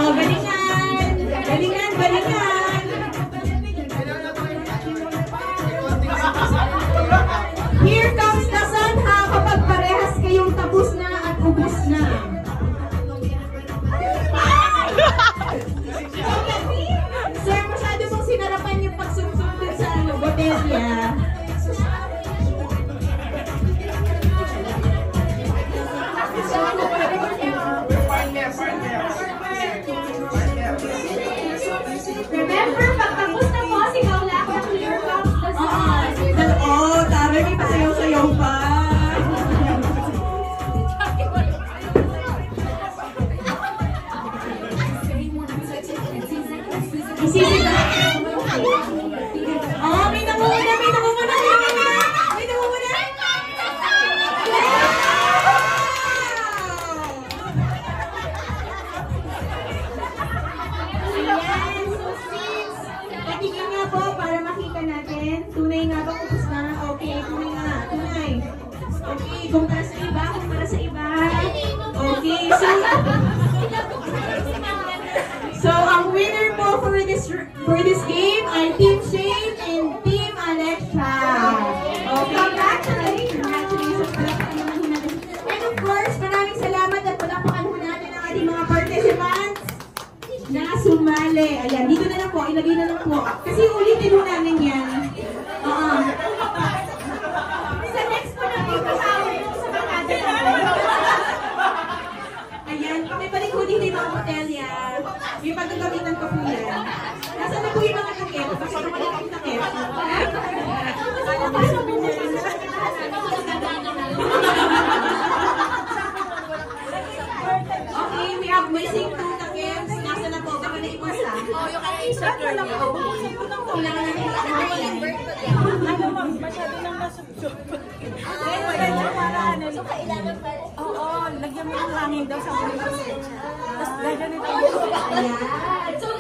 Oh, galingan! Galingan, galingan! Here comes the sun, ha? Kapag parehas kayong tapos na at ubos na. Sir, masyado mong sinarapan yung pagsunsund dun sa botelya. Remember, pag tapos na po, sigaw lang na clear comes the sun. Oo, tara, may pasayaw-sayaw pa. Isisita. Oh, may nangunguna, may nangunguna, may nangunguna. May nangunguna. Ayan, so since patingin nga po para makita natin, tunay nga ba upos na? Okay, tunay nga, tunay. Okay, kung para sa iba, kung para sa iba. Okay, so ang winner po for this game ay Team Shane and Team Alexa. Okay, congratulations. And of course, maraming salamat at palakpakan po natin ang ating mga participants na sumali. Ayan, dito na lang po, ilagay na lang po. Kasi ulitin mo namin yan. Sa next po na po, kasama mo sa bakada namin. Ayan, pakibalik ko dito yung mga botelya. May pagkagamitan ko po yan. Nasaan na po yung mga takip? Kasi wala akong takip. Okay, we have missing 2 takip. Nasaan na po? Baka na iwasa. Oh, yung kaya isa girl niya. Kailangan natin Ano ma'am, masyado nang nasubsob. Medyo paraan. So, kailangan pa rin. Oo, lagyan mo ng hangin daw sa mga. Tapos gaganito. Ayan. So,